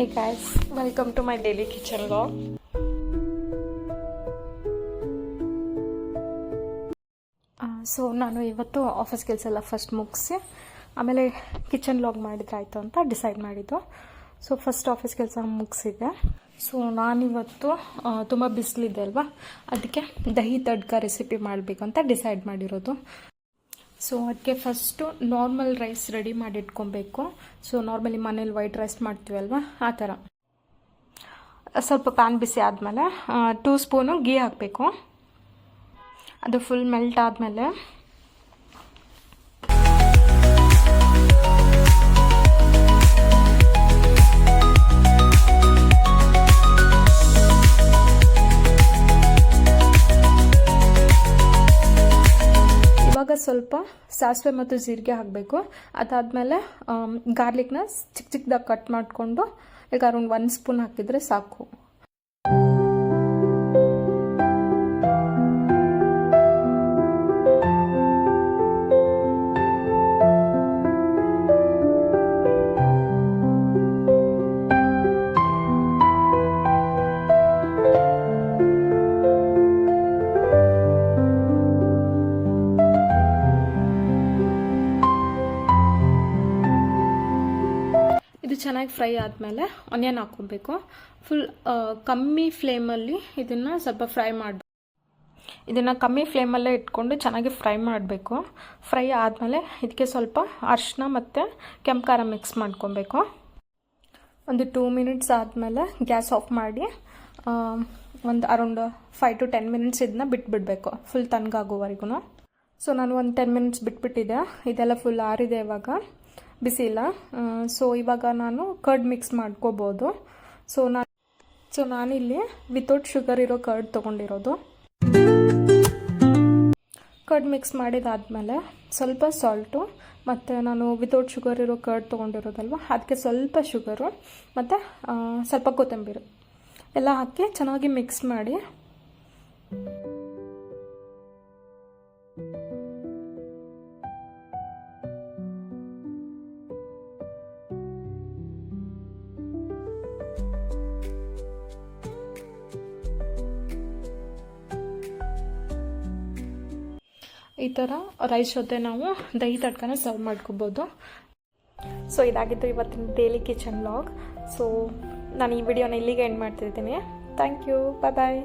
Hey guys, welcome to my daily kitchen vlog. So ನಾನು ಇವತ್ತು office ಕೆಲಸ ಎಲ್ಲ ಫಸ್ಟ್ ಮುಗಿಸಿ ಆಮೇಲೆ ಕಿಚನ್ ವ್ಲಾಗ್ ಮಾಡಿದ್ರೆ ಆಯಿತು ಅಂತ ಡಿಸೈಡ್ ಮಾಡಿದ್ದು. ಸೊ ಫಸ್ಟ್ ಆಫೀಸ್ ಕೆಲಸ ಮುಗಿಸಿದೆ. ಸೊ ನಾನಿವತ್ತು ತುಂಬ ಬಿಸಿಲಿದೆ ಅಲ್ವಾ, ಅದಕ್ಕೆ ದಹಿ ತಡ್ಕ ರೆಸಿಪಿ ಮಾಡಬೇಕು ಅಂತ ಡಿಸೈಡ್ ಮಾಡಿರೋದು. ಸೊ ಅದಕ್ಕೆ ಫಸ್ಟು ನಾರ್ಮಲ್ ರೈಸ್ ರೆಡಿ ಮಾಡಿ ಇಟ್ಕೊಬೇಕು. ಸೊ ನಾರ್ಮಲಿ ಮನೇಲಿ ವೈಟ್ ರೈಸ್ ಮಾಡ್ತೀವಲ್ವ, ಆ ಥರ ಸ್ವಲ್ಪ ಪ್ಯಾನ್ ಬಿಸಿ ಆದಮೇಲೆ 2 ಸ್ಪೂನು ಗೀ ಹಾಕಬೇಕು. ಅದು ಫುಲ್ ಮೆಲ್ಟ್ ಆದಮೇಲೆ ಇವಾಗ ಸ್ವಲ್ಪ ಸಾಸಿವೆ ಮತ್ತು ಜೀರಿಗೆ ಹಾಕಬೇಕು. ಅದಾದಮೇಲೆ ಗಾರ್ಲಿಕ್ನ ಚಿಕ್ಕ ಚಿಕ್ಕದಾಗಿ ಕಟ್ ಮಾಡಿಕೊಂಡು ಈಗ ಅರೌಂಡ್ 1 ಸ್ಪೂನ್ ಹಾಕಿದರೆ ಸಾಕು. ಇದು ಚೆನ್ನಾಗಿ ಫ್ರೈ ಆದಮೇಲೆ ಆನಿಯನ್ ಹಾಕ್ಕೊಬೇಕು. ಫುಲ್ ಕಮ್ಮಿ ಫ್ಲೇಮಲ್ಲಿ ಇದನ್ನು ಸ್ವಲ್ಪ ಫ್ರೈ ಮಾಡಬೇಕು. ಇದನ್ನು ಕಮ್ಮಿ ಫ್ಲೇಮಲ್ಲೇ ಇಟ್ಕೊಂಡು ಚೆನ್ನಾಗಿ ಫ್ರೈ ಮಾಡಬೇಕು. ಫ್ರೈ ಆದಮೇಲೆ ಇದಕ್ಕೆ ಸ್ವಲ್ಪ ಅರಿಶಿನ ಮತ್ತು ಕೆಂಪು ಖಾರ ಮಿಕ್ಸ್ ಮಾಡ್ಕೊಬೇಕು. ಒಂದು 2 ಮಿನಿಟ್ಸ್ ಆದಮೇಲೆ ಗ್ಯಾಸ್ ಆಫ್ ಮಾಡಿ ಒಂದು ಅರೌಂಡ್ 5 to 10 ಮಿನಿಟ್ಸ್ ಇದನ್ನ ಬಿಟ್ಬಿಡಬೇಕು, ಫುಲ್ ತಣ್ಣಗಾಗೋವರೆಗೂ. ಸೊ ನಾನು ಒಂದು 10 ಮಿನಿಟ್ಸ್ ಬಿಟ್ಬಿಟ್ಟಿದ್ದೆ. ಇದೆಲ್ಲ ಫುಲ್ ಆರಿದೆ, ಇವಾಗ ಬಿಸಿ ಇಲ್ಲ. ಸೊ ಇವಾಗ ನಾನು ಕರ್ಡ್ ಮಿಕ್ಸ್ ಮಾಡ್ಕೋಬೋದು. ಸೊ ನಾನಿಲ್ಲಿ ವಿತೌಟ್ ಶುಗರ್ ಇರೋ ಕರ್ಡ್ ತೊಗೊಂಡಿರೋದು. ಕರ್ಡ್ ಮಿಕ್ಸ್ ಮಾಡಿದಾದಮೇಲೆ ಸ್ವಲ್ಪ ಸಾಲ್ಟು ಮತ್ತು ನಾನು ವಿತೌಟ್ ಶುಗರ್ ಇರೋ ಕರ್ಡ್ ತೊಗೊಂಡಿರೋದಲ್ವ, ಅದಕ್ಕೆ ಸ್ವಲ್ಪ ಶುಗರು ಮತ್ತು ಸ್ವಲ್ಪ ಕೊತ್ತಂಬರಿ ಎಲ್ಲ ಹಾಕಿ ಚೆನ್ನಾಗಿ ಮಿಕ್ಸ್ ಮಾಡಿ ಈ ಥರ ರೈಸ್ ಜೊತೆ ನಾವು ದಹಿ ತಡ್ಕನ ಸರ್ವ್ ಮಾಡ್ಕೋಬೋದು. ಸೊ ಇದಾಗಿತ್ತು ಇವತ್ತಿನ ಡೈಲಿ ಕಿಚನ್ ವ್ಲಾಗ್. ಸೊ ನಾನು ಈ ವಿಡಿಯೋನ ಇಲ್ಲಿಗೆ ಎಂಡ್ ಮಾಡ್ತಿದ್ದೀನಿ. Thank you, bye bye.